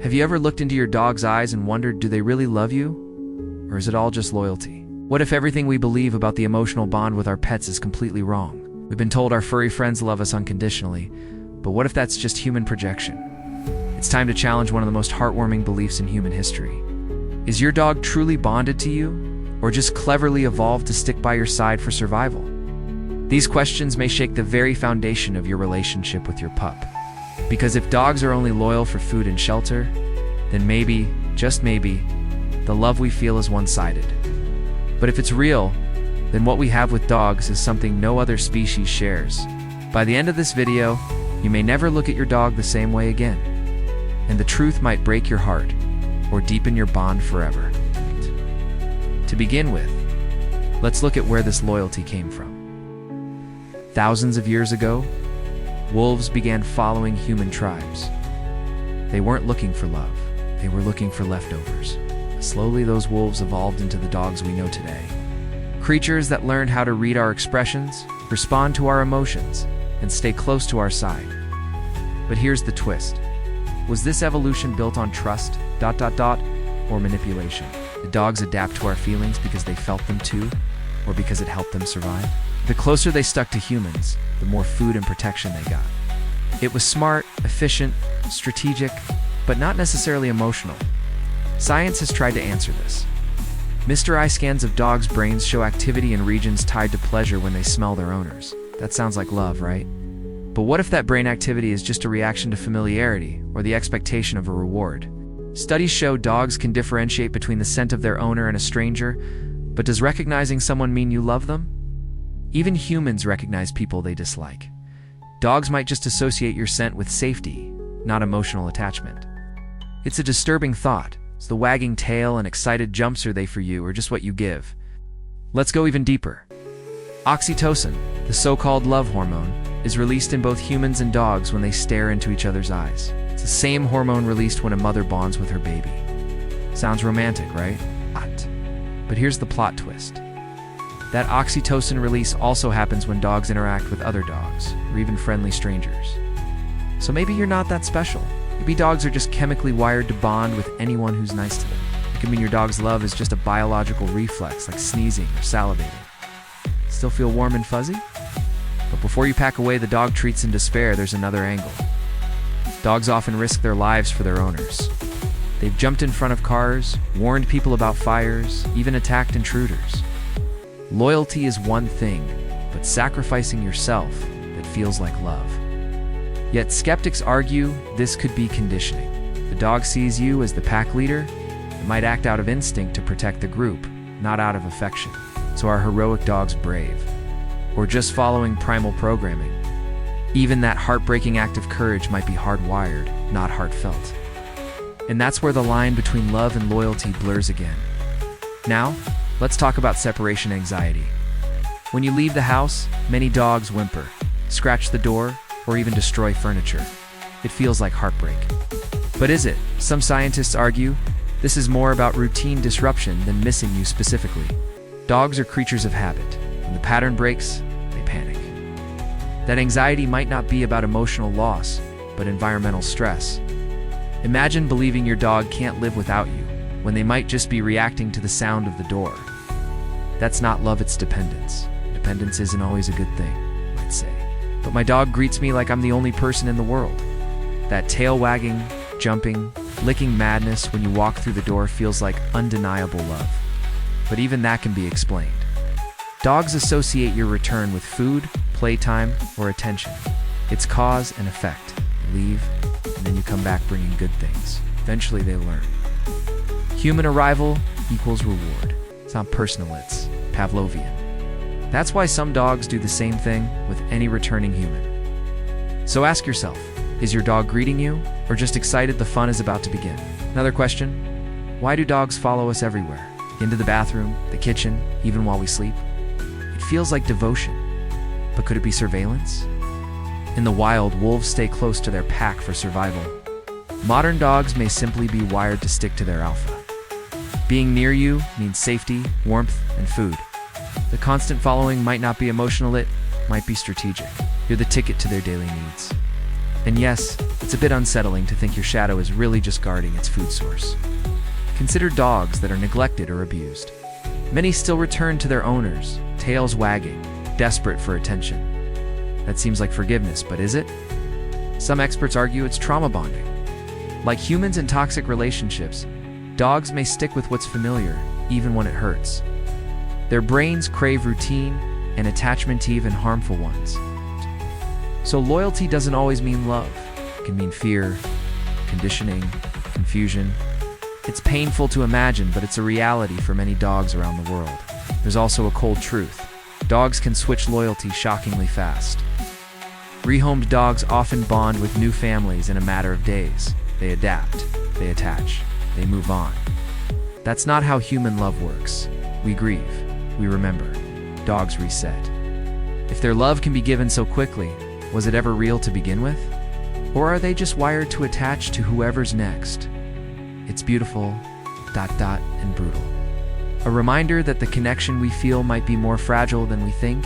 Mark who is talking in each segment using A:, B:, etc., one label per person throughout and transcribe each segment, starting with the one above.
A: Have you ever looked into your dog's eyes and wondered, do they really love you? Or is it all just loyalty? What if everything we believe about the emotional bond with our pets is completely wrong? We've been told our furry friends love us unconditionally, but what if that's just human projection? It's time to challenge one of the most heartwarming beliefs in human history. Is your dog truly bonded to you, or just cleverly evolved to stick by your side for survival? These questions may shake the very foundation of your relationship with your pup. Because if dogs are only loyal for food and shelter, then maybe, just maybe, the love we feel is one-sided. But if it's real, then what we have with dogs is something no other species shares. By the end of this video, you may never look at your dog the same way again. And the truth might break your heart, or deepen your bond forever. To begin with, let's look at where this loyalty came from. Thousands of years ago, wolves began following human tribes. They weren't looking for love, they were looking for leftovers. Slowly, those wolves evolved into the dogs we know today. Creatures that learned how to read our expressions, respond to our emotions, and stay close to our side. But here's the twist. Was this evolution built on trust, or manipulation? Did dogs adapt to our feelings because they felt them too, or because it helped them survive? The closer they stuck to humans, the more food and protection they got. It was smart, efficient, strategic, but not necessarily emotional. Science has tried to answer this. Mr. Eye scans of dogs' brains show activity in regions tied to pleasure when they smell their owners. That sounds like love, right? But what if that brain activity is just a reaction to familiarity or the expectation of a reward? Studies show dogs can differentiate between the scent of their owner and a stranger, but does recognizing someone mean you love them? Even humans recognize people they dislike. Dogs might just associate your scent with safety, not emotional attachment. It's a disturbing thought. Is the wagging tail and excited jumps, are they for you, or just what you give? Let's go even deeper. Oxytocin, the so-called love hormone, is released in both humans and dogs when they stare into each other's eyes. It's the same hormone released when a mother bonds with her baby. Sounds romantic, right? But here's the plot twist. That oxytocin release also happens when dogs interact with other dogs, or even friendly strangers. So maybe you're not that special. Maybe dogs are just chemically wired to bond with anyone who's nice to them. It could mean your dog's love is just a biological reflex, like sneezing or salivating. Still feel warm and fuzzy? But before you pack away the dog treats in despair, there's another angle. Dogs often risk their lives for their owners. They've jumped in front of cars, warned people about fires, even attacked intruders. Loyalty is one thing, but sacrificing yourself, that feels like love. Yet skeptics argue this could be conditioning. The dog sees you as the pack leader, it might act out of instinct to protect the group, not out of affection. So are heroic dogs brave? Or just following primal programming? Even that heartbreaking act of courage might be hardwired, not heartfelt. And that's where the line between love and loyalty blurs again. Now, let's talk about separation anxiety. When you leave the house, many dogs whimper, scratch the door, or even destroy furniture. It feels like heartbreak. But is it? Some scientists argue this is more about routine disruption than missing you specifically. Dogs are creatures of habit. When the pattern breaks, they panic. That anxiety might not be about emotional loss, but environmental stress. Imagine believing your dog can't live without you, when they might just be reacting to the sound of the door. That's not love, it's dependence. Dependence isn't always a good thing, you might say. But my dog greets me like I'm the only person in the world. That tail wagging, jumping, licking madness when you walk through the door feels like undeniable love. But even that can be explained. Dogs associate your return with food, playtime, or attention. It's cause and effect. You leave, and then you come back bringing good things. Eventually they learn. Human arrival equals reward. It's not personal, it's Pavlovian. That's why some dogs do the same thing with any returning human. So ask yourself, is your dog greeting you, or just excited the fun is about to begin? Another question, why do dogs follow us everywhere? Into the bathroom, the kitchen, even while we sleep? It feels like devotion, but could it be surveillance? In the wild, wolves stay close to their pack for survival. Modern dogs may simply be wired to stick to their alpha. Being near you means safety, warmth, and food. The constant following might not be emotional, it might be strategic. You're the ticket to their daily needs. And yes, It's a bit unsettling to think your shadow is really just guarding its food source. Consider dogs that are neglected or abused. Many still return to their owners, tails wagging, desperate for attention. That seems like forgiveness, but is it? Some experts argue it's trauma bonding. Like humans in toxic relationships, dogs may stick with what's familiar, even when it hurts. Their brains crave routine and attachment to even harmful ones. So loyalty doesn't always mean love. It can mean fear, conditioning, confusion. It's painful to imagine, but it's a reality for many dogs around the world. There's also a cold truth. Dogs can switch loyalty shockingly fast. Rehomed dogs often bond with new families in a matter of days. They adapt, they attach, they move on. That's not how human love works. We grieve, we remember. Dogs reset. If their love can be given so quickly, was it ever real to begin with? Or are they just wired to attach to whoever's next? It's beautiful, and brutal. A reminder that the connection we feel might be more fragile than we think,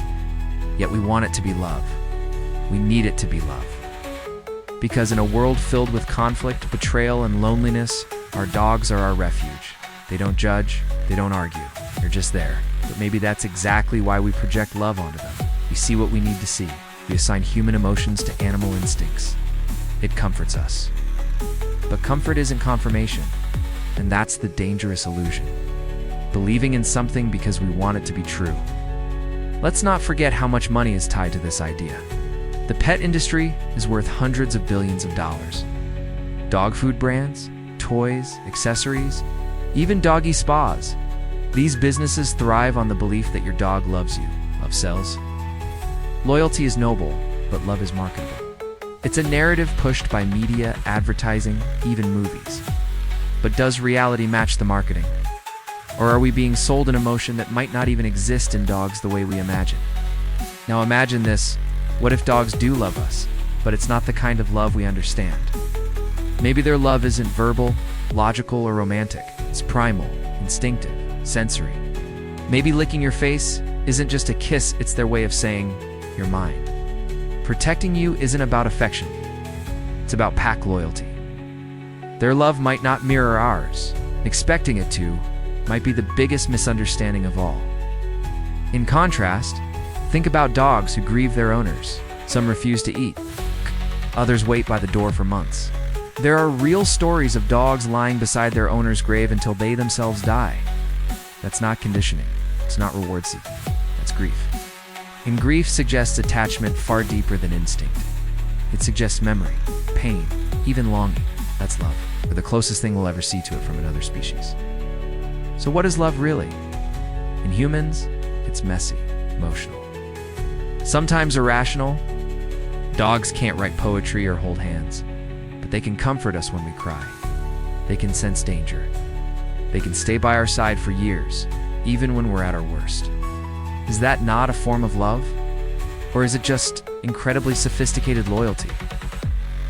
A: yet we want it to be love. We need it to be love. Because in a world filled with conflict, betrayal, and loneliness, our dogs are our refuge. They don't judge, they don't argue, they're just there. But maybe that's exactly why we project love onto them. We see what we need to see. We assign human emotions to animal instincts. It comforts us. But comfort isn't confirmation, and that's the dangerous illusion. Believing in something because we want it to be true. Let's not forget how much money is tied to this idea. The pet industry is worth hundreds of billions of dollars. Dog food brands, toys, accessories, even doggy spas. These businesses thrive on the belief that your dog loves you. Love sells. Loyalty is noble, but love is marketable. It's a narrative pushed by media, advertising, even movies. But does reality match the marketing? Or are we being sold an emotion that might not even exist in dogs the way we imagine? Now imagine this. What if dogs do love us, but it's not the kind of love we understand? Maybe their love isn't verbal, logical, or romantic. It's primal, instinctive, sensory. Maybe licking your face isn't just a kiss, it's their way of saying, "You're mine." Protecting you isn't about affection. It's about pack loyalty. Their love might not mirror ours. Expecting it to might be the biggest misunderstanding of all. In contrast, think about dogs who grieve their owners. Some refuse to eat. Others wait by the door for months. There are real stories of dogs lying beside their owner's grave until they themselves die. That's not conditioning. It's not reward seeking. That's grief. And grief suggests attachment far deeper than instinct. It suggests memory, pain, even longing. That's love, or the closest thing we'll ever see to it from another species. So what is love really? In humans, it's messy, emotional. Sometimes irrational. Dogs can't write poetry or hold hands, but they can comfort us when we cry. They can sense danger. They can stay by our side for years, even when we're at our worst. Is that not a form of love? Or is it just incredibly sophisticated loyalty?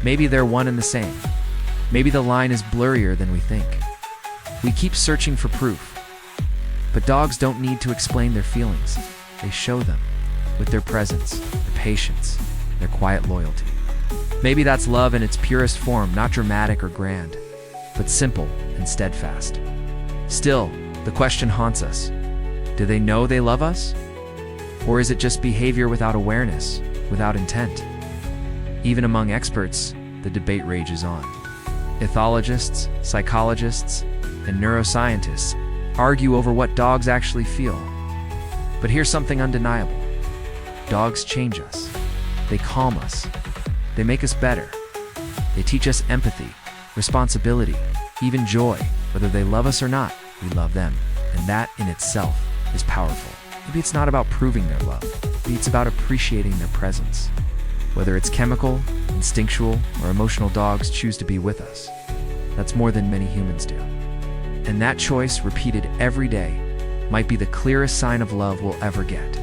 A: Maybe they're one and the same. Maybe the line is blurrier than we think. We keep searching for proof. But dogs don't need to explain their feelings. They show them with their presence, their patience, their quiet loyalty. Maybe that's love in its purest form, not dramatic or grand, but simple and steadfast. Still, the question haunts us. Do they know they love us? Or is it just behavior without awareness, without intent? Even among experts, the debate rages on. Ethologists, psychologists, and neuroscientists argue over what dogs actually feel. But here's something undeniable. Dogs change us. They calm us. They make us better. They teach us empathy, responsibility, even joy. Whether they love us or not, we love them. And that in itself is powerful. Maybe it's not about proving their love. Maybe it's about appreciating their presence. Whether it's chemical, instinctual, or emotional, dogs choose to be with us. That's more than many humans do. And that choice, repeated every day, might be the clearest sign of love we'll ever get.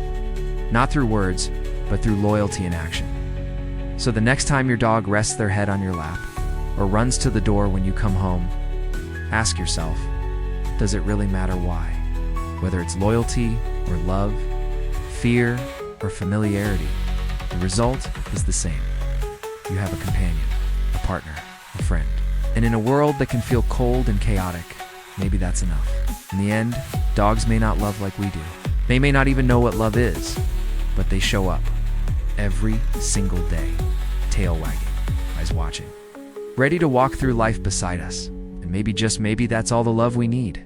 A: Not through words, but through loyalty in action. So the next time your dog rests their head on your lap, or runs to the door when you come home, ask yourself, does it really matter why? Whether it's loyalty or love, fear or familiarity, the result is the same. You have a companion, a partner, a friend. And in a world that can feel cold and chaotic, maybe that's enough. In the end, dogs may not love like we do. They may not even know what love is, but they show up every single day, tail wagging, eyes watching, ready to walk through life beside us. And maybe, just maybe, that's all the love we need.